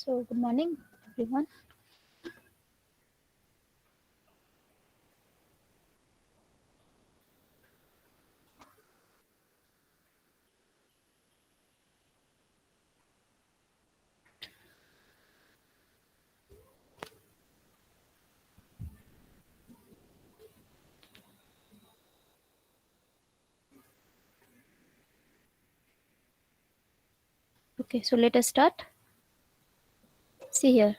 So, good morning, everyone. Okay, so let us start. See here.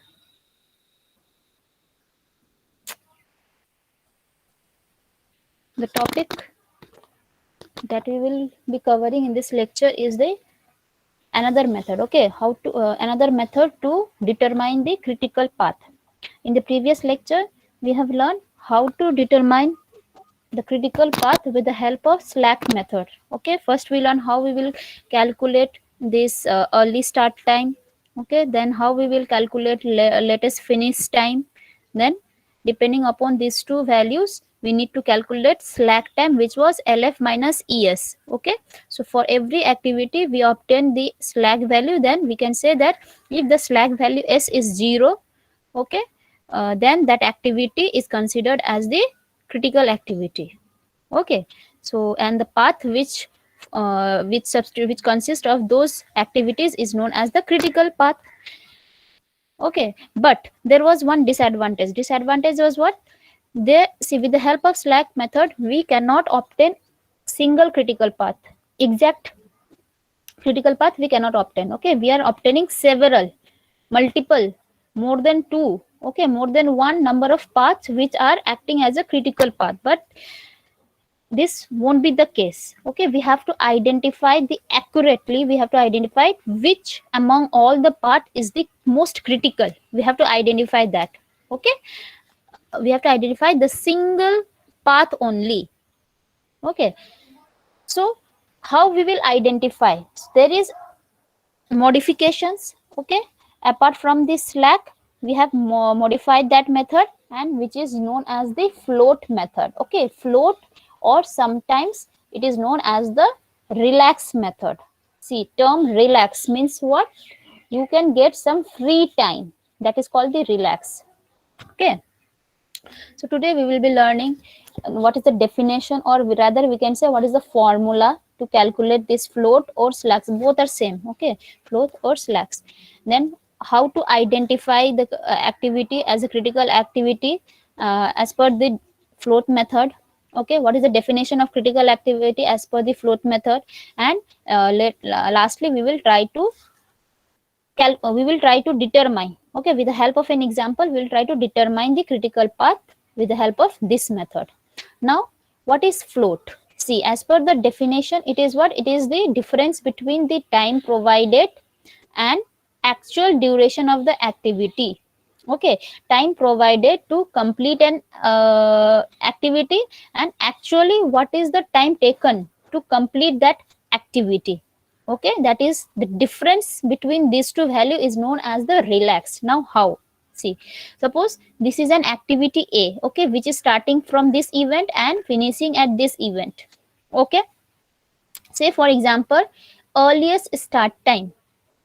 The topic that we will be covering in this lecture is the another method. Okay, how to another method to determine the critical path. In the previous lecture, we have learned how to determine the critical path with the help of slack method. Okay, first we learn how we will calculate this early start time. Okay, then how we will calculate latest finish time. Then depending upon these two values, we need to calculate slack time, which was LF minus ES. Okay, so for every activity we obtain the slack value, then we can say that if the slack value S is 0, okay, then that activity is considered as the critical activity. Okay, so and the path which consists of those activities is known as the critical path. Okay, but there was one disadvantage was what? They see, with the help of slack method we cannot obtain single critical path, exact critical path we cannot obtain. Okay, we are obtaining several, multiple, more than two, okay, more than one number of paths which are acting as a critical path, but this won't be the case. Okay, we have to identify the accurately, we have to identify which among all the path is the most critical. We have to identify that. Okay, we have to identify the single path only. Okay, so how we will identify? There is modifications. Okay, apart from this slack, we have modified that method, and which is known as the float method. Okay, float, or sometimes it is known as the relax method. See, term relax means what? You can get some free time, that is called the relax. Okay, so today we will be learning what is the definition, or rather we can say what is the formula to calculate this float or slacks. Both are same. Okay, float or slacks. Then how to identify the activity as a critical activity as per the float method. Okay, what is the definition of critical activity as per the float method? And lastly we will try to we will try to determine, okay, with the help of an example we will try to determine the critical path with the help of this method. Now, what is float? See, as per the definition, it is what? It is the difference between the time provided and actual duration of the activity. Okay, time provided to complete an activity, and actually what is the time taken to complete that activity. Okay, that is the difference between these two value is known as the relaxed. Now how? See, suppose this is an activity A, okay, which is starting from this event and finishing at this event. Okay, say for example, earliest start time,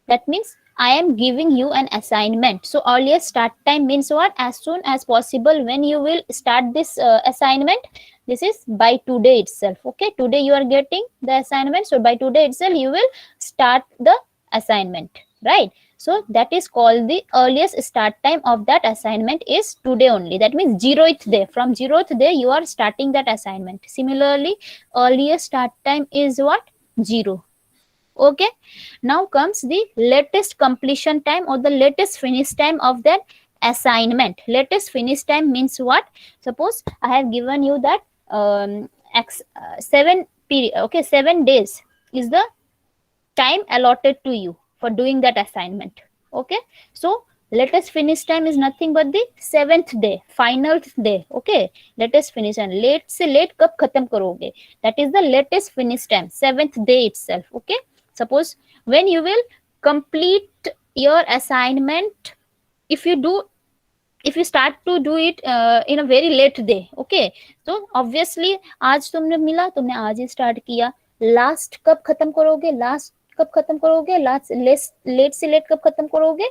that means I am giving you an assignment. So earliest start time means what? As soon as possible when you will start this assignment. This is by today itself. Okay, today you are getting the assignment, so by today itself you will start the assignment, right? So that is called the earliest start time of that assignment is today only. That means 0th day. From 0th day you are starting that assignment. Similarly, earliest start time is what? 0. Okay, now comes the latest completion time or the latest finish time of that assignment. Latest finish time means what? Suppose I have given you that 7 days is the time allotted to you for doing that assignment. Okay, so latest finish time is nothing but the 7th day, final day. Okay, latest finish, and late se late kab khatam karoge, that is the latest finish time, 7th day itself. Okay, suppose when you will complete your assignment, if you do, if you start to do it in a very late day. Okay, so obviously आज तुमने मिला, तुमने आज ही start किया, last कब खत्म करोगे? Last कब खत्म करोगे? लास्ट लेट से लेट कब खत्म करोगे?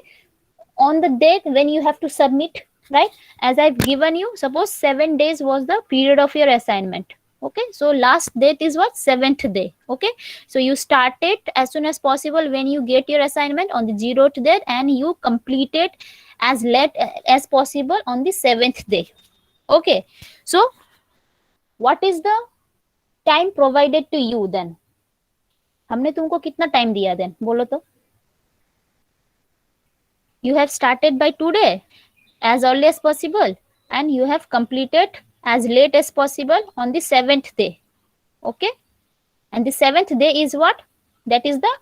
on the date when you have to submit, right? As I've given you, suppose 7 days was the period of your assignment. Okay, so last date is what? 7th day. Okay, so you start it as soon as possible when you get your assignment on the 0th date, and you complete it as late as possible on the 7th day. Okay, so what is the time provided to you then? हमने तुमको कितना time दिया then? बोलो तो. You have started by today as early as possible, and you have completed as late as possible on the 7th day. Okay, and the 7th day is what? That is the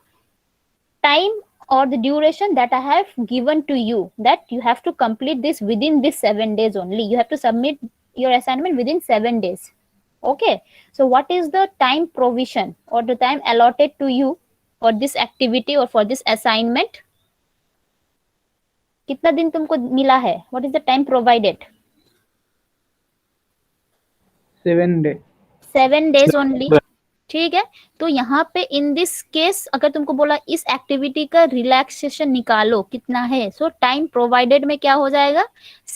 time or the duration that I have given to you, that you have to complete this within this 7 days only. You have to submit your assignment within 7 days. Okay, so what is the time provision or the time allotted to you for this activity or for this assignment? कितना दिन तुमको मिला है? What is the time provided? 7 days. 7 days only. ठीक है, तो यहाँ पे इन दिस केस अगर तुमको बोला इस एक्टिविटी का रिलैक्सेशन निकालो कितना है, सो टाइम प्रोवाइडेड में क्या हो जाएगा?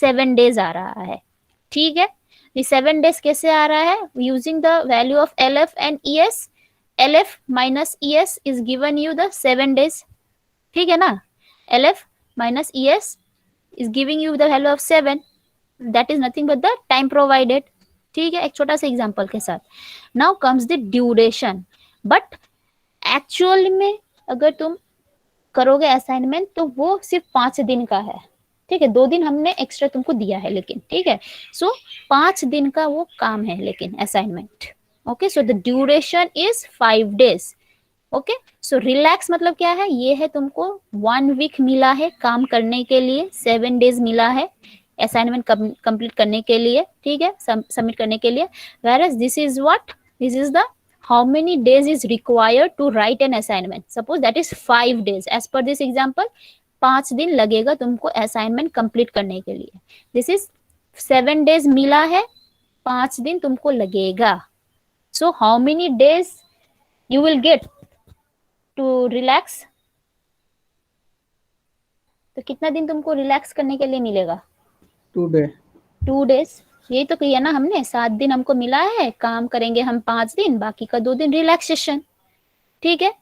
7 days आ रहा है. ठीक है, ये 7 days कैसे आ रहा है? Using the value of LF and ES. LF minus ES is given you the 7 days. ठीक है ना? LF minus ES is giving you the value of 7. That is nothing but the time provided. ठीक है, एक छोटा सा example के साथ. Now comes the duration. But actual में अगर तुम करोगे असाइनमेंट तो वो सिर्फ 5 दिन का है. ठीक है, 2 दिन हमने एक्स्ट्रा तुमको दिया है लेकिन. ठीक है, सो 5 दिन का वो काम है लेकिन assignment. Okay, so the duration is 5 days. Okay, so relax मतलब क्या है? ये है तुमको 1 week मिला है काम करने के लिए, 7 days मिला है असाइनमेंट कंप्लीट करने के लिए. ठीक है, सबमिट करने के लिए. whereas this is what? This is the how many days is required to write an assignment. Suppose that is 5 days. As per this example, 5 दिन लगेगा तुमको असाइनमेंट कंप्लीट करने के लिए. दिस इज 7 days मिला है, 5 दिन तुमको लगेगा. So how many days you will get to relax? तो कितना दिन तुमको रिलैक्स करने के लिए मिलेगा? 2 days. 2 days. यही तो किया ना हमने. 7 दिन हमको मिला है, काम करेंगे हम 5 दिन, बाकी का 2 दिन रिलैक्सेशन. ठीक है,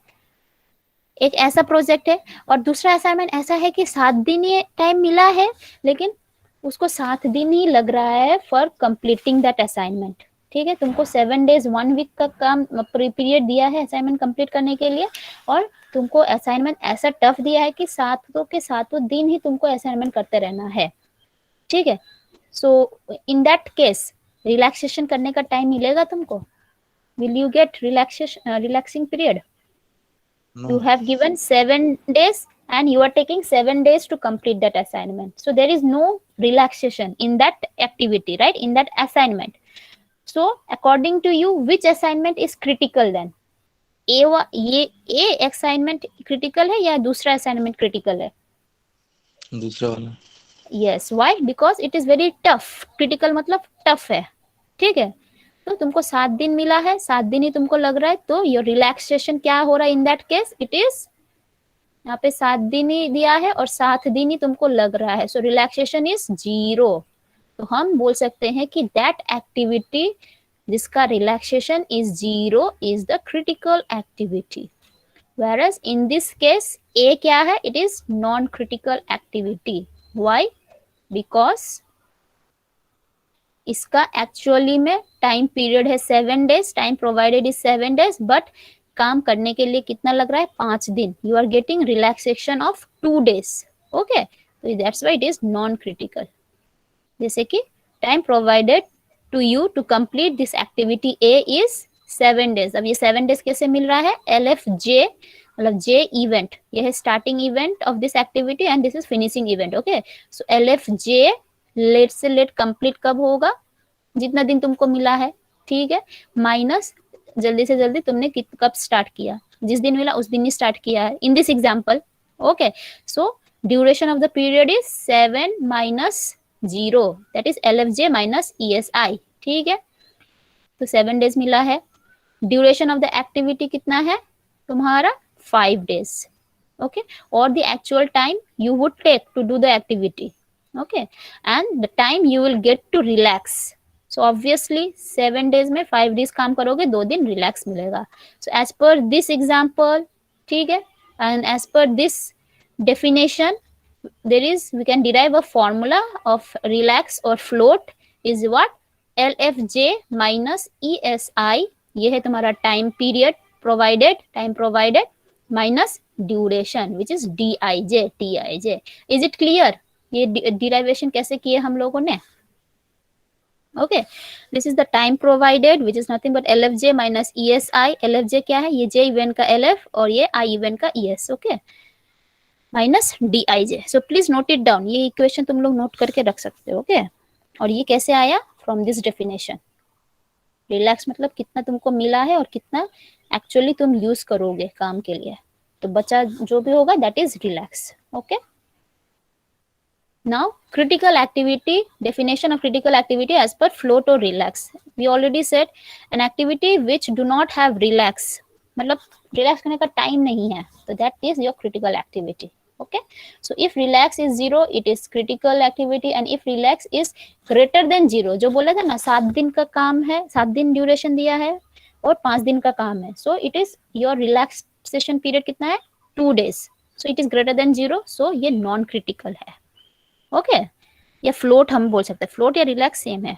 एक ऐसा प्रोजेक्ट है. और दूसरा असाइनमेंट ऐसा है कि 7 दिन ये टाइम मिला है, लेकिन उसको 7 दिन ही लग रहा है फॉर कंप्लीटिंग दैट असाइनमेंट. ठीक है, तुमको 7 days 1 week का काम पीरियड दिया है असाइनमेंट कंप्लीट करने के लिए, और तुमको असाइनमेंट ऐसा टफ दिया है कि 7 दिन ही तुमको असाइनमेंट करते रहना है. ठीक है, सो इन दैट केस रिलैक्सेशन करने का टाइम मिलेगा तुमको? Will you get relaxing period? You have given 7 days and you are taking 7 days to complete that assignment. So there is no relaxation in that activity, right? In that assignment. So according to you, which assignment is critical then? ये assignment critical है या दूसरा assignment critical है? दूसरा वाला. Yes, why? Because it is very tough. Critical मतलब tough है. ठीक है, तो तुमको 7 दिन मिला है, 7 दिन ही तुमको लग रहा है, तो योर रिलैक्सेशन क्या हो रहा है in that case? It is यहाँ पे 7 दिन ही दिया है और 7 दिन ही तुमको लग रहा है, सो रिलैक्सेशन इज 0. तो हम बोल सकते हैं कि दैट एक्टिविटी जिसका relaxation is 0 is the critical activity. whereas in this case A क्या है? It is non critical activity. Why? Because इसका एक्चुअली में टाइम पीरियड है 7 days, time provided is 7 days, but काम करने के लिए कितना लग रहा है? 5 दिन. You are getting relaxation of 2 days. Okay, तो that's why it is non critical. जैसे कि time provided to you to complete this activity A is 7 days. अब ये 7 days कैसे मिल रहा है? LFJ मतलब J इवेंट, ये है starting event of this activity and this is finishing event. Okay, so LFJ late से लेट कंप्लीट कब होगा? जितना दिन तुमको मिला है. ठीक है, माइनस जल्दी से जल्दी तुमने कब स्टार्ट किया? जिस दिन मिला उस दिन ही स्टार्ट किया है in this example. Okay, so duration of the period is 7 minus 0, that is LFJ minus ESI. ठीक है, तो 7 days मिला है. ड्यूरेशन ऑफ द एक्टिविटी कितना है तुम्हारा? 5 days. okay, or the actual time you would take to do the activity, okay, and the time you will get to relax. So obviously 7 days में 5 days काम करोगे, 2 दिन relax मिलेगा. So as per this example, ठीक है, and as per this definition, there is, we can derive a formula of relax or float is what, LFJ minus ESI, ये है तुम्हारा time period provided, time provided minus duration which is DIJ, TIJ. Is it clear? ये derivation कैसे किए हम लोगों ने? Okay, this is the time provided which is nothing but LFJ minus ESI. LFJ क्या है? ये J event का LF और ये I event का ES. Okay, minus DIJ. So please note it down, ये इक्वेशन तुम लोग नोट करके रख सकते हो. ओके, और ये कैसे आया? From this definition. रिलैक्स मतलब कितना तुमको मिला है और कितना एक्चुअली तुम यूज करोगे काम के लिए. तो बचा जो भी होगा that is relax. Okay, now critical activity, definition of critical activity as per float or relax. We already said an activity which do not have relax, मतलब relax करने का टाइम नहीं है, तो that is your critical activity. Okay, so if relax is 0 it is critical activity, and if relax is greater than 0, जो बोला था ना 7 दिन का काम है, 7 दिन ड्यूरेशन दिया है और 5 दिन का काम है, so it is your relaxation period कितना है? 2 days. so it is greater than 0, so ये non critical है. ओके, या फ्लोट हम बोल सकते हैं, फ्लोट या रिलैक्स सेम है.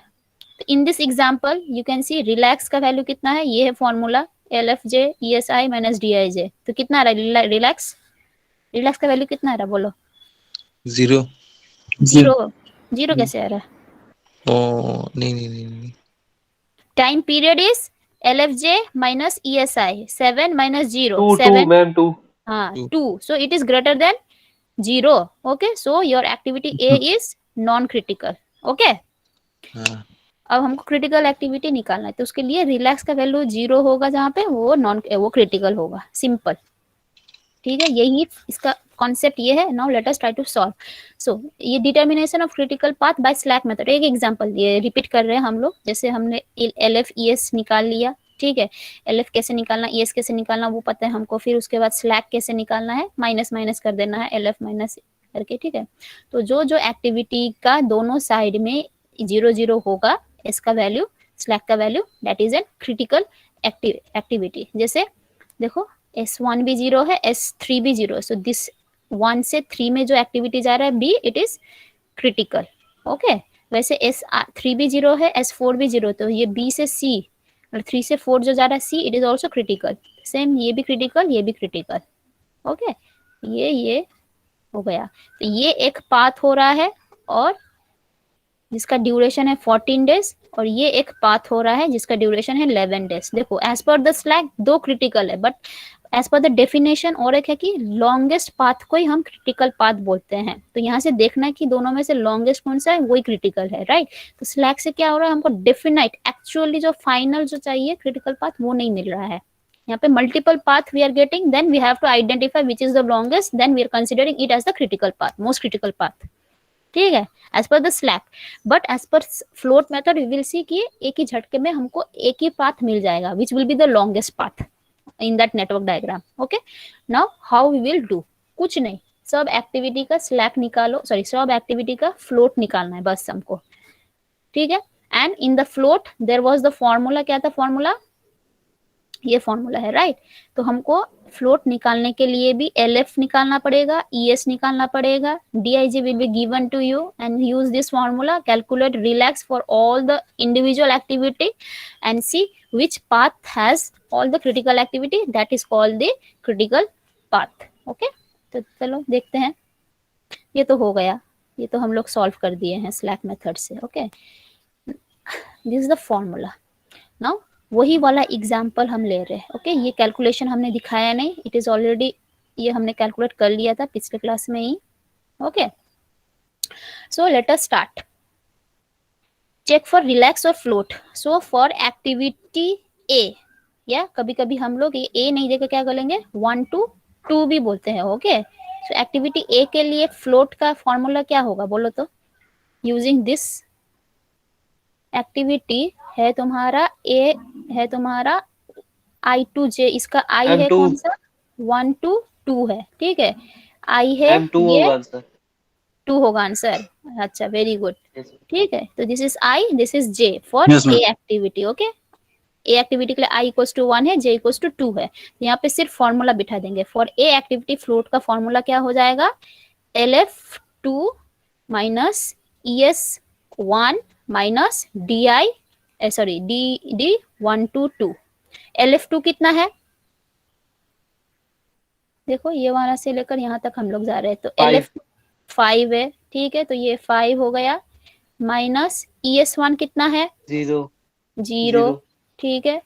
तो in this example you can see relax का वैल्यू कितना है, ये है formula LFJ ESI minus DIJ. तो कितना आ रहा है रिलैक्स? रिलैक्स का वैल्यू कितना आ रहा है बोलो? 0. जीरो कैसे आ रहा है? नहीं. Time period is LFJ minus ESI. 7 minus 0, 2 7. Ma'am 2. हाँ, 2. 2. So it is greater than 0. Okay, so your activity A is non-critical. Okay. हाँ. अब हमको क्रिटिकल एक्टिविटी निकालना है, तो उसके लिए रिलैक्स का वैल्यू 0 होगा, जहाँ पे वो क्रिटिकल होगा. सिंपल, ठीक है, यही इसका कॉन्सेप्ट ये है. Now let us try to solve. So ये determination of critical path by slack method. एक एग्जांपल ये रिपीट कर रहे हैं हम लोग. जैसे हमने LF ES निकाल लिया, ठीक है, LF कैसे निकालना, ES कैसे निकालना वो पता है हमको. फिर उसके बाद स्लैक कैसे निकालना है, माइनस माइनस कर देना है, LF माइनस करके, ठीक है. तो जो जो एक्टिविटी का दोनों साइड में 0 0 होगा, इसका वैल्यू, स्लैक का value, that is an critical activity. जैसे देखो S1 भी 0 है, S3 भी 0 है. सो दिस 1 से 3 में जो एक्टिविटी जा रहा है B, it is critical. Okay, वैसे S3 भी 0 है, S4 भी 0, तो ये B से C और 3 से 4 जो जा रहा है C, it is also critical. Same ये भी क्रिटिकल, ये भी क्रिटिकल. ओके, ये हो गया. तो ये एक पाथ हो रहा है और जिसका ड्यूरेशन है 14 डेज, और ये एक पाथ हो रहा है जिसका ड्यूरेशन है 11 डेज. देखो as per the slack 2 critical है, but as per the definition और एक है कि लॉन्गेस्ट पाथ को ही हम क्रिटिकल पाथ बोलते हैं. तो यहाँ से देखना है कि दोनों में से लॉन्गेस्ट कौन सा है, वही क्रिटिकल है, राइट. तो स्लैक से क्या हो रहा है, हमको डेफिनाइट एक्चुअली जो फाइनल जो चाहिए क्रिटिकल पाथ वो नहीं मिल रहा है. यहाँ पे multiple path we are getting, then we have to identify which is the longest, then we are considering it as the critical path, most critical path. ठीक है, as per the slack. But as per float method we will see कि एक ही झटके में हमको एक ही path मिल जाएगा, which will be the longest path in that network diagram. Okay, now how we will do, कुछ नहीं, सब एक्टिविटी का स्लैक निकालो, सॉरी सब एक्टिविटी का फ्लोट निकालना है बस हमको. ठीक है, and in the float there was the formula. क्या था फॉर्मूला? ये फॉर्मूला है, राइट. तो हमको फ्लोट निकालने के लिए भी LF निकालना पड़ेगा, ES निकालना पड़ेगा. DIJ will be given to you and use this formula, calculate relax for all the individual activity and see which path has all the critical activity, that is called the critical path. Okay, तो चलो देखते हैं. ये तो हो गया, ये तो हम लोग सॉल्व कर दिए हैं स्लैक मेथड से. Okay, this is the formula. Now वही वाला एग्जाम्पल हम ले रहे हैं. ओके, ये कैलकुलेशन हमने दिखाया नहीं, इट इज ऑलरेडी, ये हमने कैलकुलेट कर लिया था पिछले क्लास में ही. Okay, so let us start. Check for relax और float. So for activity A, या कभी कभी हम लोग ये ए नहीं देकर क्या करेंगे, 1 to 2 भी बोलते हैं. ओके, सो एक्टिविटी ए के लिए फ्लोट का फॉर्मूला क्या होगा बोलो तो. यूजिंग दिस एक्टिविटी है तुम्हारा A है तुम्हारा I to J, इसका I है कौन सा, 1 to 2 है, ठीक है, I है M2 ये होगा आंसर। 2 होगा आंसर। अच्छा, वेरी गुड, Yes, ठीक है। तो this is I, this is J for Yes, ma'am. A activity. Okay, A activity के लिए I इक्वल्स टू 1 है, J इक्वल्स टू 2 है। तो यहाँ पे सिर्फ फॉर्मूला बिठा देंगे। फॉर ए एक्टिविटी फ्लोट का फॉर्मूला क्या हो जाएगा, LF2 minus ES1 minus DI sorry D1 to 2। LF2 कितना है, देखो ये वहां से लेकर यहाँ तक हम लोग जा रहे हैं, तो 5 LF 5 है, ठीक है, तो ये 5 हो गया, माइनस ES1 कितना है, 0 जीरो, 0 ठीक है,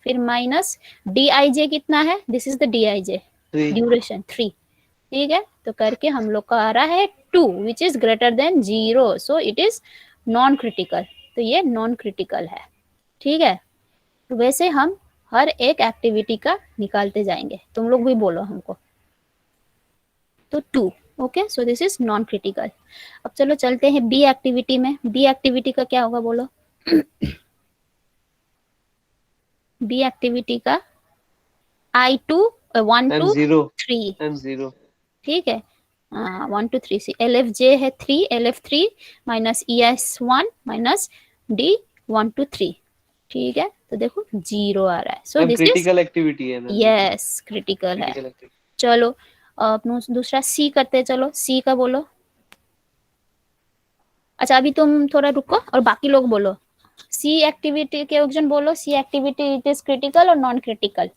फिर माइनस DIJ कितना है, this is the DIJ 3 duration 3, ठीक है। तो करके हम लोग का आ रहा है 2 which is greater than 0, so it is non critical. तो ये नॉन क्रिटिकल है, ठीक है। तो वैसे हम हर एक एक्टिविटी का निकालते जाएंगे, तुम लोग भी बोलो हमको। तो 2, okay, so this is non critical. अब चलो चलते हैं बी एक्टिविटी में। बी एक्टिविटी का क्या होगा बोलो, बी एक्टिविटी का I2 1 to M0 3, M0 ठीक है, 1 to 3 सी LFJ है 3, LF3 minus ES1 minus D1 to 3, ठीक है। तो देखो 0 आ रहा है, so ma'am this is critical activity है मैम, यस क्रिटिकल है। Critical activity. चलो अब दूसरा सी करते हैं, चलो सी का बोलो। अच्छा अभी तुम थोड़ा रुको और बाकी लोग बोलो, सी एक्टिविटी के ऑप्शन बोलो, सी एक्टिविटी इट इज क्रिटिकल और नॉन क्रिटिकल।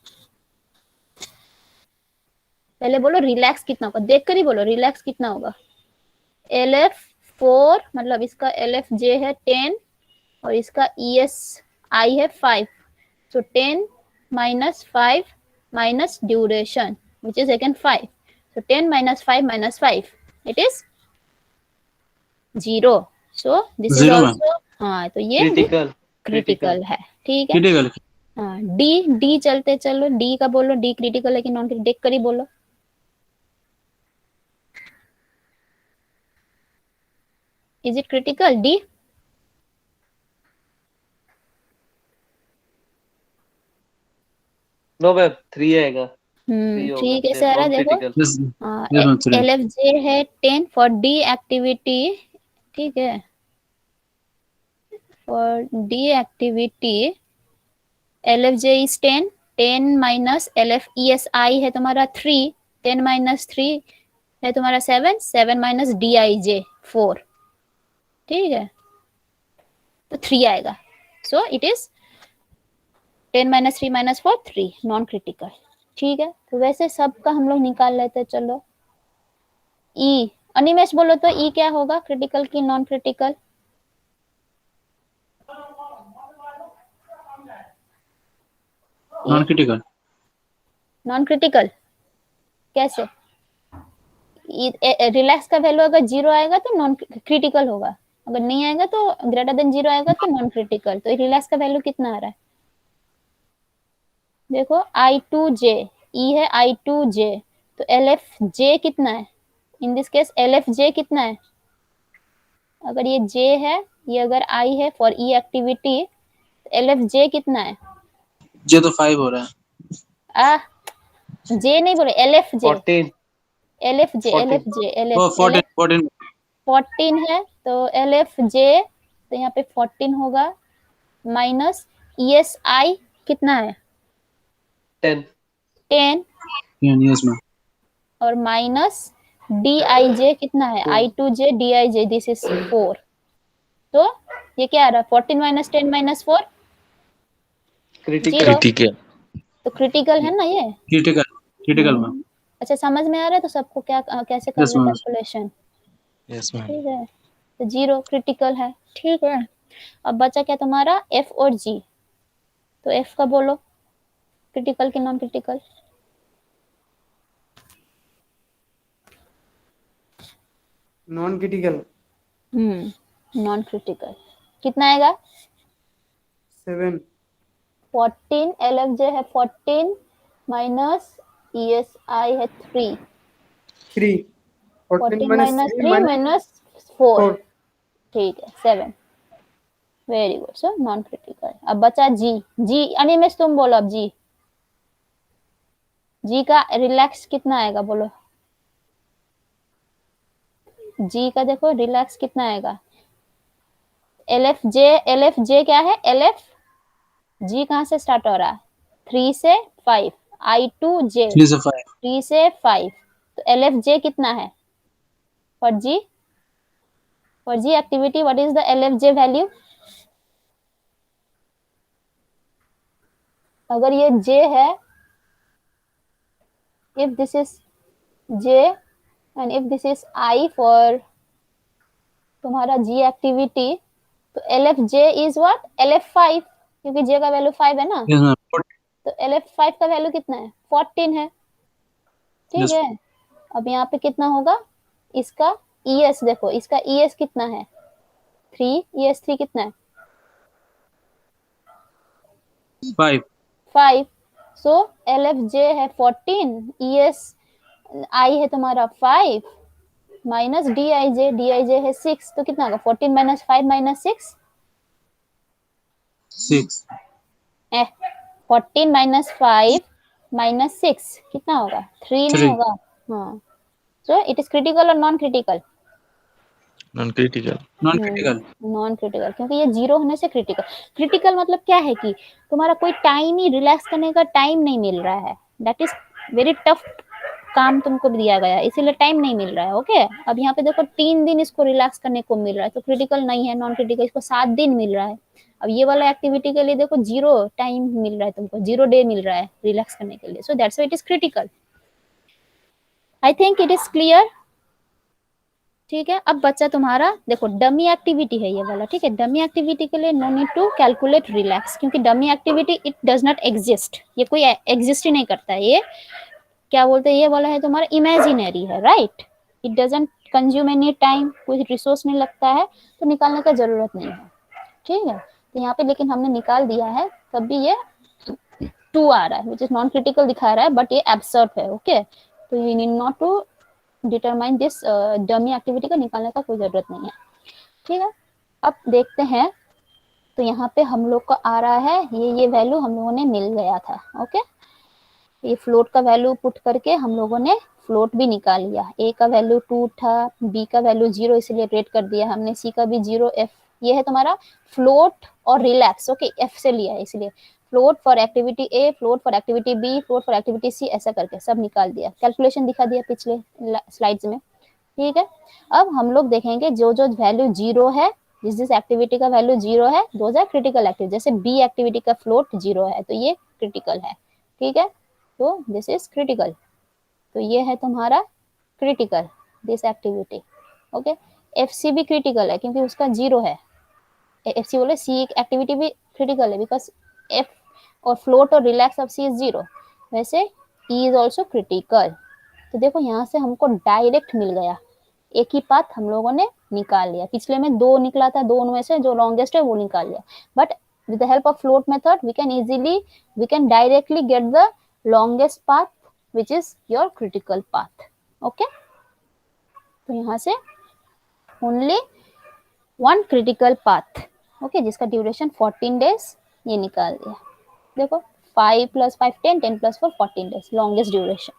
पहले बोलो रिलैक्स कितना होगा, देख कर ही बोलो रिलैक्स कितना होगा। LF4 मतलब इसका LFJ है 10 और इसका ESI है 5, so 10 minus 5 minus duration which is again 5, so 10 minus 5 minus 5 it is 0, so this is 0, ma'am. also हाँ, तो ये भी क्रिटिकल क्रिटिकल है, ठीक है। Critical. हाँ, डी चलते, चलो डी का बोलो, डी क्रिटिकल है कि नॉन क्रिटिकल, देख कर ही बोलो। Is it critical D, no ma'am 3 आएगा, 3 होगा, ठीक है, कैसे आ रहा है देखो, critical. Yes, yes, ma'am. 3. LFJ है 10 फॉर डी एक्टिविटी, ठीक है, for D activity LFJ is 10, 10 minus LFESI है तुम्हारा 3, 10 माइनस 3 है तुम्हारा 7, 7 माइनस DIJ 4, ठीक है, तो 3 आएगा, सो it is 10 minus 3 minus 4 3, non critical, ठीक है। तो वैसे सबका हम लोग निकाल लेते हैं, चलो ई अनिमेश बोलो तो ई क्या होगा, क्रिटिकल की non critical. Non-critical. Non critical कैसे, रिलैक्स का वैल्यू अगर 0 आएगा तो नॉन क्रिटिकल होगा, अगर नहीं आएगा तो ग्रेटर देन 0 आएगा तो नॉन क्रिटिकल। तो रिलैक्स का वैल्यू कितना आ रहा है, देखो I2J, ई है I2J, तो LFJ कितना है, इन दिस केस LFJ कितना है, अगर ये J है, ये अगर I है फॉर ई एक्टिविटी, LFJ कितना है, ये तो 5 हो रहा है. J नहीं बोले, LFJ 14 LFJ 14 LFJ Oh, LF 14, 14. 14 है, तो LFJ तो यहाँ पे 14 होगा, माइनस ESI कितना है 10 10, Yes, ma'am. और माइनस DIJ कितना है 4 I2J DIJ दिस इज 4, तो ये क्या आ रहा है 14 माइनस 10 माइनस 4 क्रिटिकल। 0, Critical. तो क्रिटिकल है ना ये। Critical. Critical, ma'am. अच्छा समझ में आ रहा है, तो सबको क्या कैसे करना Yes, ma'am. Calculation, Yes, ma'am. ठीक है, तो 0 क्रिटिकल है, ठीक है। अब बचा क्या तुम्हारा F और G, तो F का बोलो क्रिटिकल की non critical, non critical non critical कितना आएगा 7 14, LFJ है 14 माइनस ESI है 3, 3 14 14 माइनस 3 माइनस 4, 4 ठीक है 7, very good, so non critical. अब बचा जी, जी अनिमेश तुम बोलो अब जी, जी का रिलैक्स कितना आएगा बोलो, जी का देखो रिलैक्स कितना आएगा, एल एफ जे क्या है, एल एफ जी कहाँ से स्टार्ट हो रहा है, 3 से 5, आई टू जे 3 से 5 3 से 5, तो एल एफ जे कितना है for G, for G activity what is the L F J value, अगर ये j है, if this is j and if this is I for तुम्हारा g एक्टिविटी, तो L F J is what, L F 5, क्योंकि j का value 5 है ना, yes ma'am तो एल एफ 5 का वैल्यू कितना है, 14 है, ठीक यस है। अब यहाँ पे कितना होगा, इसका ES देखो, इसका ES कितना है 3, ES 3 कितना है 5 5, सो एल एफ जे है 14, ES I है तुम्हारा 5 माइनस डी आई जे है 6, तो कितना होगा 14 माइनस 5 माइनस 6, 6 14 माइनस 5 माइनस 6 कितना होगा 3 नहीं 3 होगा, हाँ, सो इट इज क्रिटिकल और non critical, non critical non critical non critical, क्योंकि ये जीरो होने से क्रिटिकल, क्रिटिकल मतलब क्या है कि तुम्हारा कोई टाइम ही रिलैक्स करने का टाइम नहीं मिल रहा है, दैट इज वेरी टफ काम तुमको दिया गया है, इसीलिए टाइम नहीं मिल रहा है, ओके। अब यहाँ पे देखो 3 दिन इसको रिलैक्स करने को मिल रहा है, तो क्रिटिकल नहीं है, नॉन क्रिटिकल, इसको 7 दिन मिल रहा है। अब ये वाला एक्टिविटी के लिए देखो 0 टाइम मिल रहा है तुमको, 0 डे मिल रहा है रिलैक्स करने के लिए, so that's why it is critical. I think it is clear, ठीक है। अब बच्चा तुम्हारा देखो डमी एक्टिविटी है ये वाला, ठीक है। डमी एक्टिविटी के लिए no need to calculate relax, क्योंकि dummy activity it does not exist, ये कोई एग्जिस्ट ही नहीं करता है, ये क्या बोलते हैं, ये वाला है तुम्हारा इमेजिनरी है, right, it doesn't consume any time, कोई रिसोर्स नहीं लगता है, तो निकालने का जरूरत नहीं है, ठीक है। तो यहाँ पे लेकिन हमने निकाल दिया है, तब भी ये 2 आ रहा है, विच इज नॉन क्रिटिकल दिखा रहा है, बट ये एब्सर्ड है, ओके। तो you need not to determine this dummy activity का निकालने का कोई जरूरत नहीं है, ठीक है। अब देखते हैं, तो यहाँ पे हम लोग को आ रहा है ये वैल्यू हम लोगों ने मिल गया था, ओके। ये फ्लोट का वैल्यू पुट करके हम लोगों ने फ्लोट भी निकाल लिया, ए का वैल्यू 2 था, बी का वैल्यू 0 इसलिए रेट कर दिया हमने, सी का भी 0, एफ ये है तुम्हारा फ्लोट और रिलैक्स, ओके, एफ से लिया है इसलिए float for activity A, float for activity B, float for activity C, ऐसा करके सब निकाल दिया, कैलकुलेशन दिखा दिया पिछले स्लाइड्स में, ठीक है। अब हम लोग देखेंगे जो जो वैल्यू 0 है, जिस एक्टिविटी का वैल्यू 0 है, दोज आर क्रिटिकल एक्टिविटी, जैसे बी एक्टिविटी का फ्लोट 0 है तो ये क्रिटिकल है, ठीक है, तो दिस इज क्रिटिकल, तो ये है तुम्हारा critical this activity, okay. F C भी क्रिटिकल है क्योंकि उसका 0 है, एफ सी बोले सी एक्टिविटी भी क्रिटिकल है बिकॉज एफ और फ्लोट और रिलैक्स ऑफ सी इज 0, वैसे ई इज ऑल्सो क्रिटिकल। तो देखो यहाँ से हमको डायरेक्ट मिल गया, एक ही पाथ हम लोगों ने निकाल लिया, पिछले में 2 निकला था, दोनों में से जो लॉन्गेस्ट है वो निकाल लिया, but with the help of float method we can directly get the longest path which is your critical path, okay। तो यहाँ से only one critical path, okay, जिसका ड्यूरेशन 14 डेज, ये निकाल दिया, देखो 5 + 5 10, 10 + 4 14 days longest duration,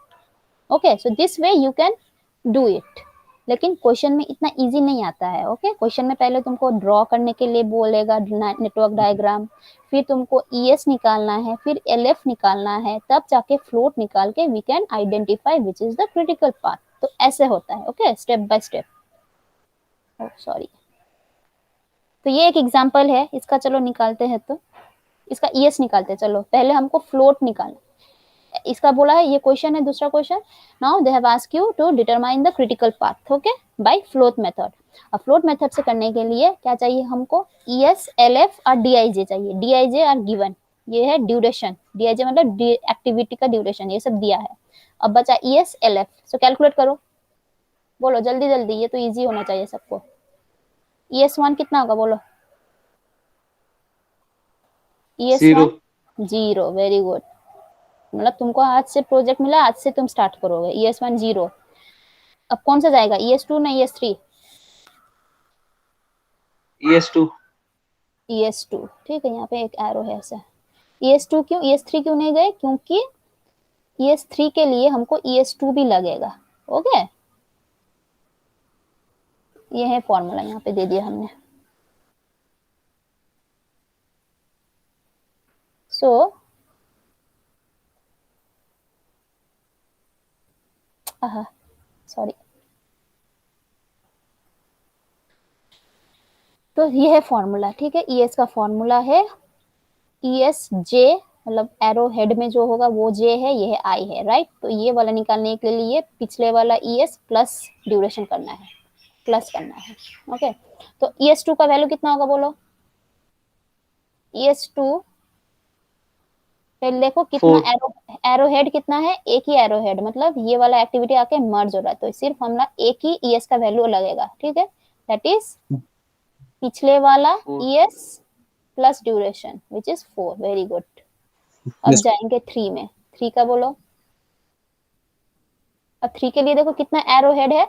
okay. So this way you can do it, लेकिन question में इतना इजी नहीं आता है, ओके। क्वेश्चन में पहले तुमको ड्रॉ करने के लिए बोलेगा नेटवर्क डायग्राम, फिर तुमको ईएस निकालना है, फिर एलएफ निकालना है, तब जाके फ्लोट निकाल के we can identify which is the critical part, तो ऐसे होता है, okay, step by step, sorry. तो ये एक एग्जांपल है इसका, चलो निकालते हैं, तो इसका ईएस निकालते हैं, चलो पहले हमको फ्लोट निकालना, इसका बोला है, ये क्वेश्चन है दूसरा question, now they have asked you to determine the critical path, okay, by float method. अब फ्लोट मेथड से करने के लिए क्या चाहिए हमको, ईएस, एलएफ और डीआईजे चाहिए, डीआईजे आर गिवन, ये है ड्यूरेशन, डीआईजे मतलब एक्टिविटी का ड्यूरेशन, ये सब दिया है। अब बचा ईएस, एलएफ, सो कैलकुलेट करो, बोलो जल्दी जल्दी, ये तो इजी होना चाहिए सबको। ES1 कितना होगा बोलो, ES1 0, वेरी गुड, मतलब तुमको आज से प्रोजेक्ट मिला, आज से तुम स्टार्ट करोगे, ES1 0। अब कौन सा जाएगा, ES2 ना ES3, ES2 ES2, ठीक है, यहाँ पे एक एरो है ऐसा, ES2 क्यों, ES3 क्यों नहीं गए, क्योंकि ES3 के लिए हमको ES2 भी लगेगा। ओके, ये है फॉर्मूला, यहाँ पे दे दिया हमने। सो सॉरी, तो ये है फॉर्मूला, ठीक है। ES का फॉर्मूला है ESJ, मतलब एरो हेड में जो होगा वो J है, ये है I है, राइट। तो ये वाला निकालने के लिए पिछले वाला ES प्लस ड्यूरेशन करना है, प्लस करना है। ओके, तो ES2 का वैल्यू कितना होगा बोलो। ES2 पहले देखो कितना एरो हेड कितना है, एक ही एरो हेड, मतलब ये वाला एक्टिविटी आके मर्ज हो रहा है, तो सिर्फ हमारा एक ही ES का वैल्यू लगेगा, ठीक है। दैट इज पिछले वाला ES plus duration which is 4। Very good. अब जाएंगे 3 में। 3 का बोलो। अब 3 के लिए देखो कितना एरो हेड है,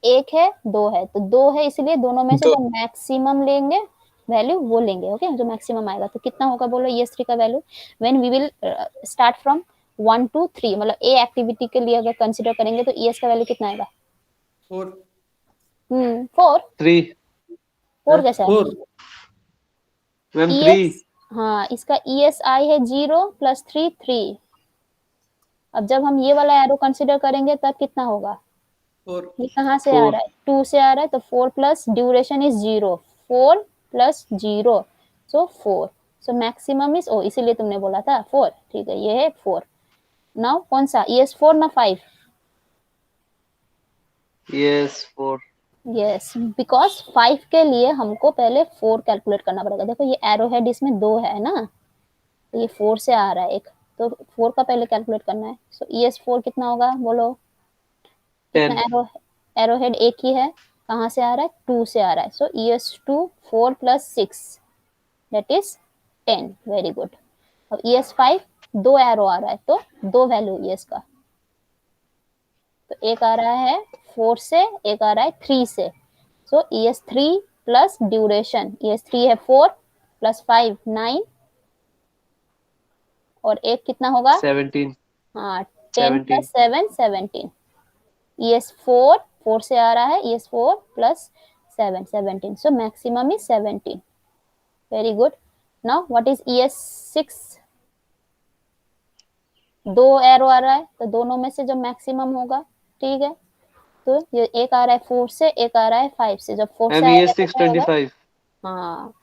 एक है, दो है, तो 2 है, इसलिए दोनों में से जो मैक्सिमम लेंगे वैल्यू वो लेंगे। ओके, जो मैक्सिमम आएगा तो कितना होगा बोलो ES3 का value. When we will start from 1 to 3, मतलब ए एक्टिविटी के लिए अगर कंसीडर करेंगे तो ES का वैल्यू कितना आएगा। 4 4 3 4 कैसा है 4 मैम ES, 3 हाँ इसका ESI है 0 + 3 3। अब जब हम ये वाला एरो कंसीडर करेंगे तब कितना होगा। 4 ये कहाँ से आ रहा है, 2 से आ रहा है, तो 4 plus duration is 0, 4 plus 0 so 4, so maximum is O, इसीलिए तुमने बोला था 4, ठीक है, ये है 4। नाउ कौन सा ES4 ना 5। ES4 यस, बिकॉज 5 के लिए हमको पहले 4 कैलकुलेट करना पड़ेगा। देखो ये एरो हेड इसमें 2 है ना, तो ये 4 से आ रहा है एक, तो 4 का पहले कैलकुलेट करना है। सो ES4 कितना होगा बोलो। 10 कितना एरो हेड एक ही है, कहाँ से आ रहा है 2 से आ रहा है, सो ES2 4 + 6 that is 10। Very good. अब ES5 दो एरो आ रहा है, तो दो वैल्यू ES का, तो एक आ रहा है 4 से, एक आ रहा है 3 से, सो ES3 प्लस ड्यूरेशन, ES3 है 4 + 5 9, और एक कितना होगा 17 हाँ 10 + 7 17। ES4 4 से आ रहा है, ES4 + 7 17, so maximum is 17। very good। now what is ES6। दो एरो आ रहा है, तो दोनों में से जो मैक्सिमम होगा, ठीक है, तो ये एक आ रहा है 4 से, एक आ रहा है 5 से, जब 4 से मैम आएगा तो ES6 क्या होगा। 25 हाँ,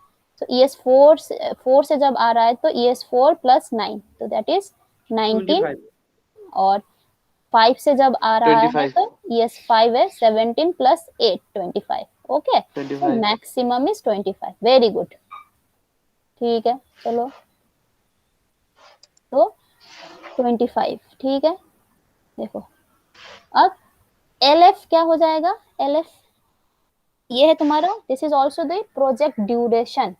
तो ES4 से जब आ रहा है तो ES4 + 9, तो दैट इज 19, 25 और 5 से जब आ रहा है 25 तो ES5 है 17 + 8 25। ओके, तो 25 मैक्सिमम इज 25। वेरी गुड, ठीक है, चलो तो 25, ठीक है। देखो अब LF क्या हो जाएगा, LF ये है तुम्हारा, this is also the project duration,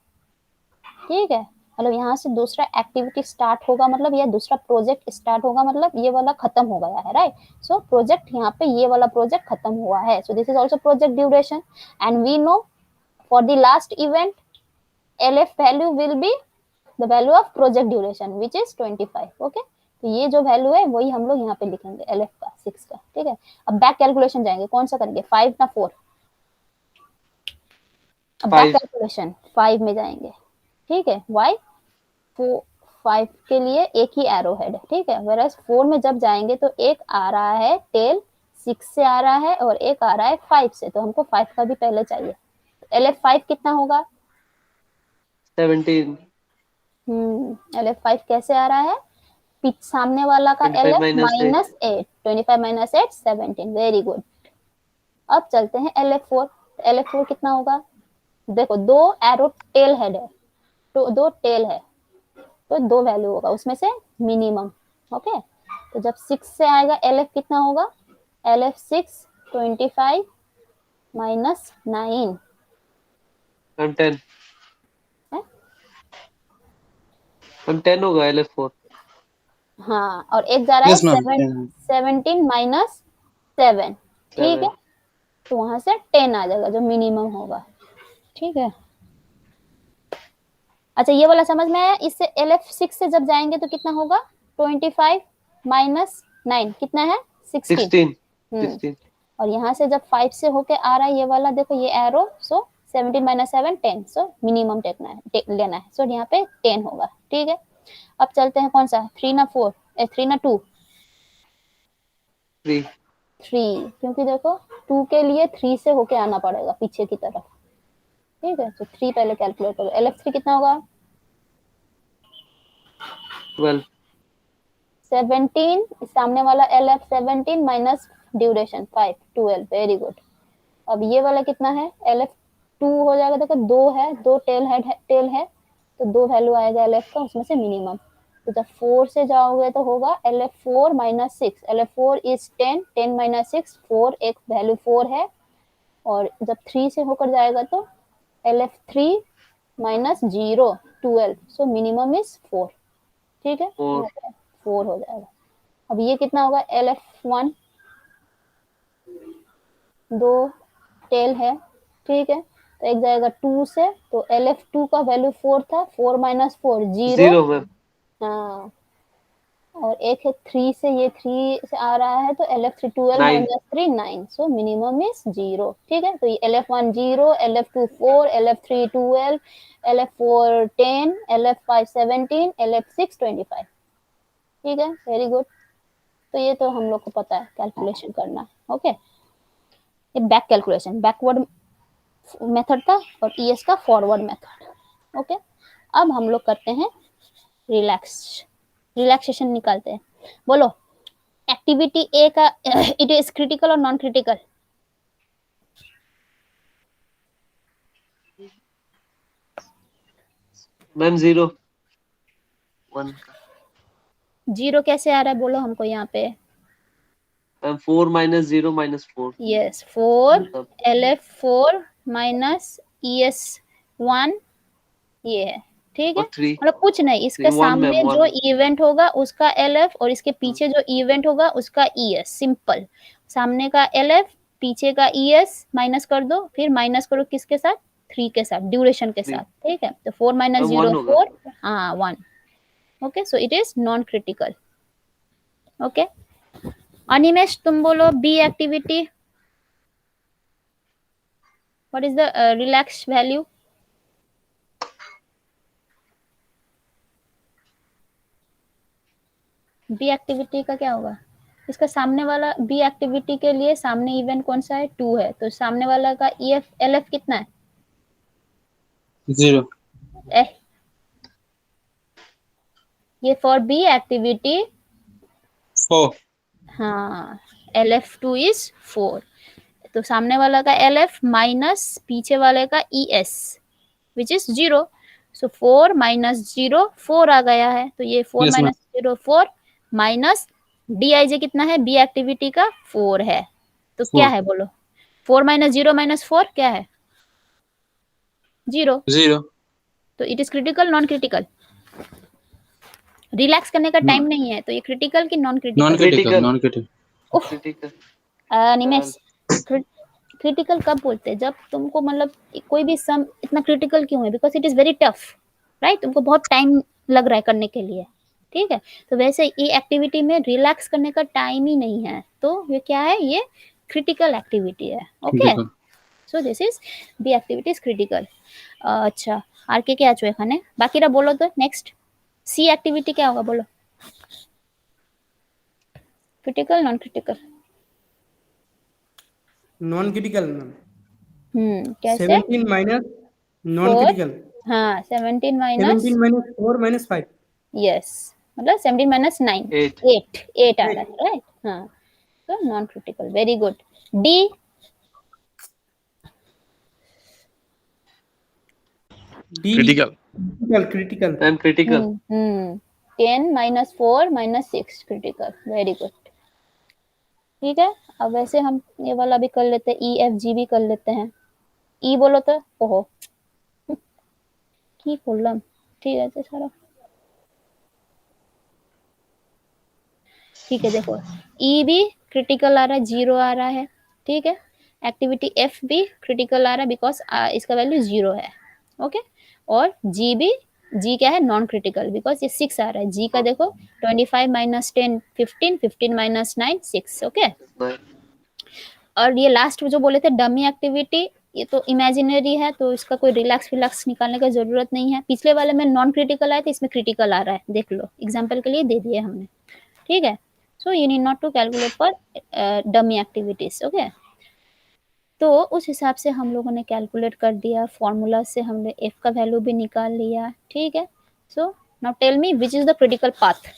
ठीक है। मतलब यहाँ से दूसरा एक्टिविटी स्टार्ट होगा, मतलब या दूसरा प्रोजेक्ट स्टार्ट होगा, मतलब ये वाला खत्म हो गया है, राइट। सो प्रोजेक्ट यहाँ पे ये वाला प्रोजेक्ट खत्म हुआ है, so this is also project duration, and we know for the last event LF value will be the value of project duration which is 25। Okay, तो ये जो वैल्यू है वही हम लोग यहाँ पे लिखेंगे LF का 6 का, ठीक है। अब बैक कैलकुलेशन जाएंगे, कौन सा करेंगे 5 ना 4। अब बैक 5 कैलकुलेशन 5 में जाएंगे, ठीक है। वाई 5 के लिए एक ही एरो हेड है, ठीक है, वेरएज 4 में जब जाएंगे तो एक आ रहा है टेल 6 से आ रहा है, और एक आ रहा है 5 से, तो हमको 5 का भी पहले चाहिए। LF5 कितना होगा 17 LF5 कैसे आ रहा है, सामने वाला का 25 LF minus 8 -8, 25 - 8 17। Very good. अब चलते हैं LF4। LF4 कितना होगा, देखो दो एरो टेल हेड है, तो दो टेल है, तो दो वैल्यू होगा उसमें से मिनिमम। ओके, तो जब 6 से आएगा LF कितना होगा, LF6 25 - 9 मैम 10 है? मैम 10 होगा LF4 हाँ, और एक जा रहा है 17 - 7, ठीक है, 7 तो वहां से 10 आ जाएगा जो मिनिमम होगा, ठीक है। अच्छा ये वाला समझ में आया। इससे LF6 से जब जाएंगे तो कितना होगा 25 माइनस 9 कितना है 16। 16 हम्म 16 और यहाँ से जब 5 से होके आ रहा है ये वाला देखो ये एरो, सो 17 माइनस 7 10, सो मिनिमम लेना है, सो यहाँ पे 10 होगा। ठीक है, अब चलते हैं कौन सा 3 ना 4 3 ना 2 3 3, क्योंकि देखो 2 के लिए 3 से होके आना पड़ेगा पीछे की तरफ। ठीक है, तो 3 पहले कैलकुलेट करो, LF3 कितना होगा 12 17, सामने वाला LF 17 minus duration 5 12, very good. अब ये वाला कितना है LF 2 हो जाएगा, देखो 2 है, 2 टेल है तो 2 वैल्यू आएगा LF का, उसमें से मिनिमम। तो जब 4 से जाओगे तो होगा LF4 minus 6, LF4 is 10, 10 minus 6 4, एक वैल्यू 4 है। और जब 3 से होकर जाएगा तो LF3 minus 0 12, so minimum is 4। ठीक है, 4 4 हो जाएगा। अब ये कितना होगा LF1, 2 टेल है। ठीक है, तो एक जाएगा 2 से, तो LF2 का वैल्यू 4 था, 4 माइनस 4 0। 0 मैम हाँ, और एक है 3 से, ये 3 से आ रहा है तो LF3 12 9 minus 3 9, so minimum is 0। ठीक है, तो ये LF1 0, LF2 4, LF3 12, LF4 10, LF5 17, LF6 25। ठीक है, वेरी गुड। तो ये तो हम लोग को पता है कैलकुलेशन करना। ओके, ये बैक कैलकुलेशन बैकवर्ड मेथड था और ES का फॉरवर्ड मेथड। ओके, अब हम लोग करते हैं रिलैक्सेशन निकालते हैं। बोलो एक्टिविटी ए का इट इज क्रिटिकल और नॉन क्रिटिकल? मैम 0 1 जीरो कैसे आ रहा है बोलो हमको यहाँ पे? मैम 4 माइनस 0 माइनस 4 यस 4 मतलब LF4 माइनस ES1 ये है। ठीक है, और 3 मतलब कुछ नहीं, इसके 1 सामने मैम जो 1 इवेंट होगा उसका LF और इसके पीछे जो इवेंट होगा उसका ES। सिंपल, सामने का LF पीछे का ES माइनस कर दो, फिर माइनस करो किसके साथ 3 के साथ, ड्यूरेशन के 3 साथ। ठीक है, तो 4 माइनस मैम 0 1 होगा 4, हाँ 1। Okay, so it is non critical. Okay, Animesh तुम बोलो B activity, what is the relax value? B activity का क्या होगा? इसका सामने वाला बी एक्टिविटी के लिए सामने इवेंट कौन सा है 2 है, तो सामने वाला का EF LF कितना है 0 ए, ये फॉर बी एक्टिविटी 4 हाँ LF2 इज 4, तो सामने वाला का LF माइनस पीछे वाले का ES which is 0, so 4 minus 0 4 आ गया है, तो ये 4 yes ma'am minus 0 4 minus DIJ कितना है बी एक्टिविटी का 4 है, तो क्या 4 है बोलो 4 माइनस 0 माइनस 4 क्या है 0, 0 तो it is critical non critical? Relax करने का टाइम नहीं है, तो ये क्रिटिकल की non non critical? Critical critical non critical उफ, क्रिटिकल निमेश क्रिटिकल कब बोलते हैं? जब तुमको मतलब कोई भी सम इतना क्रिटिकल क्यों है, because it is very tough, right? तुमको बहुत टाइम लग रहा है करने के लिए। ठीक है, तो वैसे ये एक्टिविटी में रिलैक्स करने का टाइम ही नहीं है, तो ये क्या है, ये क्रिटिकल एक्टिविटी है। Okay, critical so this is B activity is critical. अच्छा, आर के क्या चुए खाने बाकी रहा, बोलो तो नेक्स्ट सी एक्टिविटी क्या होगा बोलो? Critical non critical? Non critical ma'am. कैसे? 17 माइनस नॉन 4, क्रिटिकल। हाँ 17 माइनस 17 माइनस 4 माइनस 5 यस, मतलब 17 माइनस 9 8 8 8 आ रहा 8 है, राइट? हाँ, तो non critical, very good. D D critical critical critical ma'am critical 10 minus 4 minus 6 critical, very good. ठीक है, अब वैसे हम ये वाला भी कर लेते हैं, EFG भी कर लेते हैं। ई बोलो तो ओहो की बोललाम, ठीक है सारा ठीक है। देखो ई भी क्रिटिकल आ रहा है, 0 आ रहा है। ठीक है, एक्टिविटी एफ भी क्रिटिकल आ रहा है बिकॉज इसका वैल्यू 0 है। ओके, और जी भी जी क्या है, नॉन क्रिटिकल, बिकॉज ये 6 आ रहा है। जी का देखो 25 माइनस 10 15, 15 माइनस 9 6, ओके। और ये लास्ट जो बोले थे डमी एक्टिविटी, ये तो इमेजिनरी है, तो इसका कोई रिलैक्स फिलैक्स निकालने का जरूरत नहीं है। पिछले वाले में नॉन क्रिटिकल आया था, इसमें क्रिटिकल आ रहा है, देख लो, एग्जाम्पल के लिए दे दिए हमने, ठीक है। So you need not to calculate for dummy activities, okay. तो उस हिसाब से हम लोगों ने कैलकुलेट कर दिया, फॉर्मूला से हमने एफ का वैल्यू भी निकाल लिया, ठीक है। So now tell me which is the critical path.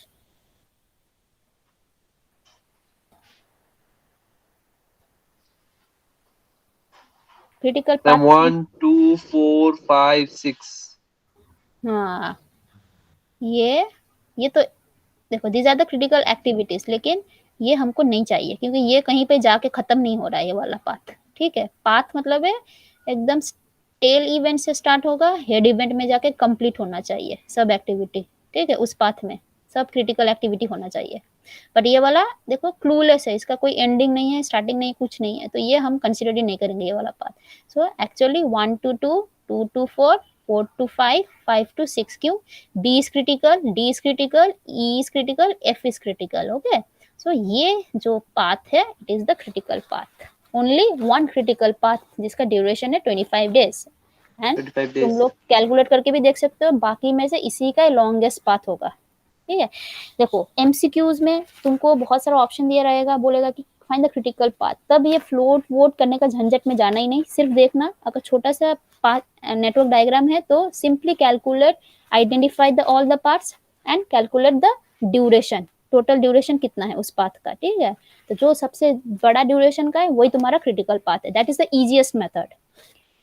Critical path 1 2 4 5 6। हाँ, ये तो देखो, these are the critical activities, लेकिन ये हमको नहीं चाहिए, क्योंकि ये कहीं पे जाके खत्म नहीं हो रहा है ये वाला पाथ, ठीक है। पाथ मतलब है एकदम टेल इवेंट से स्टार्ट होगा, हेड इवेंट में जाके कंप्लीट होना चाहिए सब एक्टिविटी, ठीक है। उस पाथ में सब क्रिटिकल एक्टिविटी होना चाहिए। बट ये वाला देखो क्लूलेस है, इसका कोई एंडिंग नहीं है, स्टार्टिंग नहीं, कुछ नहीं है, तो ये हम कंसिडर ही नहीं करेंगे ये वाला path. So actually 1 to 2, 2 to 4, 4 to 5, 5 to 6, क्यों? B is critical, D is critical, E is critical, F is critical, okay। So ये जो path है, it is the critical path, only one critical path जिसका duration है 25 days, and 25 तुम days। लोग calculate करके भी देख सकते हो, बाकी में से इसी का लॉन्गेस्ट पाथ होगा, ठीक है। देखो एमसीक्यूज में तुमको बहुत सारा ऑप्शन दिया रहेगा, बोलेगा कि फाइंड द क्रिटिकल पाथ, तब ये फ्लोट वोट करने का झंझट में जाना ही नहीं, सिर्फ देखना, अगर छोटा सा पाथ नेटवर्क डायग्राम है तो simply calculate, identify the all the parts and calculate the duration, total duration कितना है उस पाथ का, ठीक है। तो जो सबसे बड़ा ड्यूरेशन का है वही तुम्हारा क्रिटिकल पाथ है, that is the easiest method.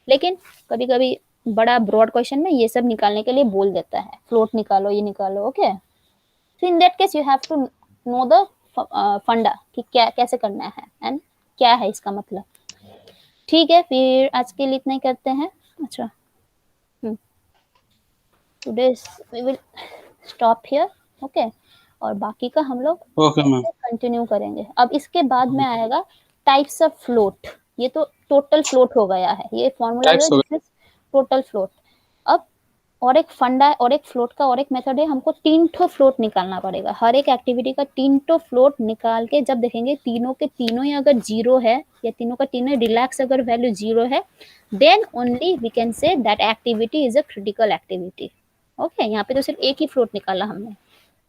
लेकिन कभी कभी बड़ा ब्रॉड क्वेश्चन में ये सब निकालने के लिए बोल देता है, फ्लोट निकालो, ये निकालो, okay. So in that case you have to know the फंडा कि क्या कैसे करना है एंड क्या है इसका मतलब, ठीक है। फिर आज के लिए इतना ही करते हैं। अच्छा, today we will stop here, okay. और बाकी का हम लोग ओके मैम। कंटिन्यू करेंगे। अब इसके बाद में आएगा टाइप्स ऑफ फ्लोट, ये तो टोटल फ्लोट हो गया है, ये फॉर्मूला जो टाइप्स हो है टोटल फ्लोट। अब और एक फंडा और एक फ्लोट का और एक मेथड है, हमको 3 ठो फ्लोट निकालना पड़ेगा, हर एक एक्टिविटी का 3 ठो फ्लोट निकाल के जब देखेंगे तीनों के तीनों ही अगर जीरो है, या तीनों का तीनों रिलैक्स अगर वैल्यू जीरो है, then only we can say that activity is a critical activity, okay. यहाँ पे तो सिर्फ एक ही फ्लोट निकाला हमने,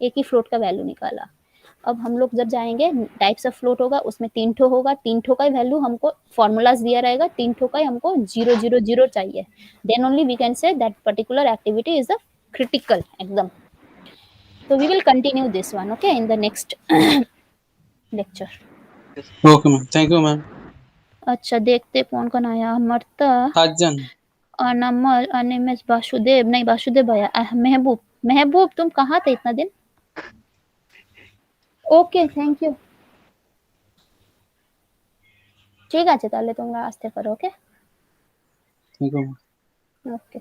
एक ही फ्लोट का वैल्यू निकाला। अब हम लोग जब जाएंगे टाइप्स ऑफ फ्लोट होगा, उसमें 3 ठो होगा, 3 ठो का वैल्यू हमको फॉर्मूलाज दिया रहेगा, 3 ठो का हमको 0 0 0 चाहिए, then only we can say that particular activity is the critical एकदम। तो we will continue this one, okay, in the next lecture. Okay ma'am, thank you ma'am. अच्छा, देखते कौन कौन आया। अमरता, साजन, अनमल, अनिमेश, वासुदेव, नहीं वासुदेव आया, महबूब, महबूब तुम कहाँ थे इतना दिन? ওকে, থ্যাংক ইউ। ঠিক আছে, তাহলে তোমরা আসতে পারো, ওকে थैंक यू मैम। ওকে।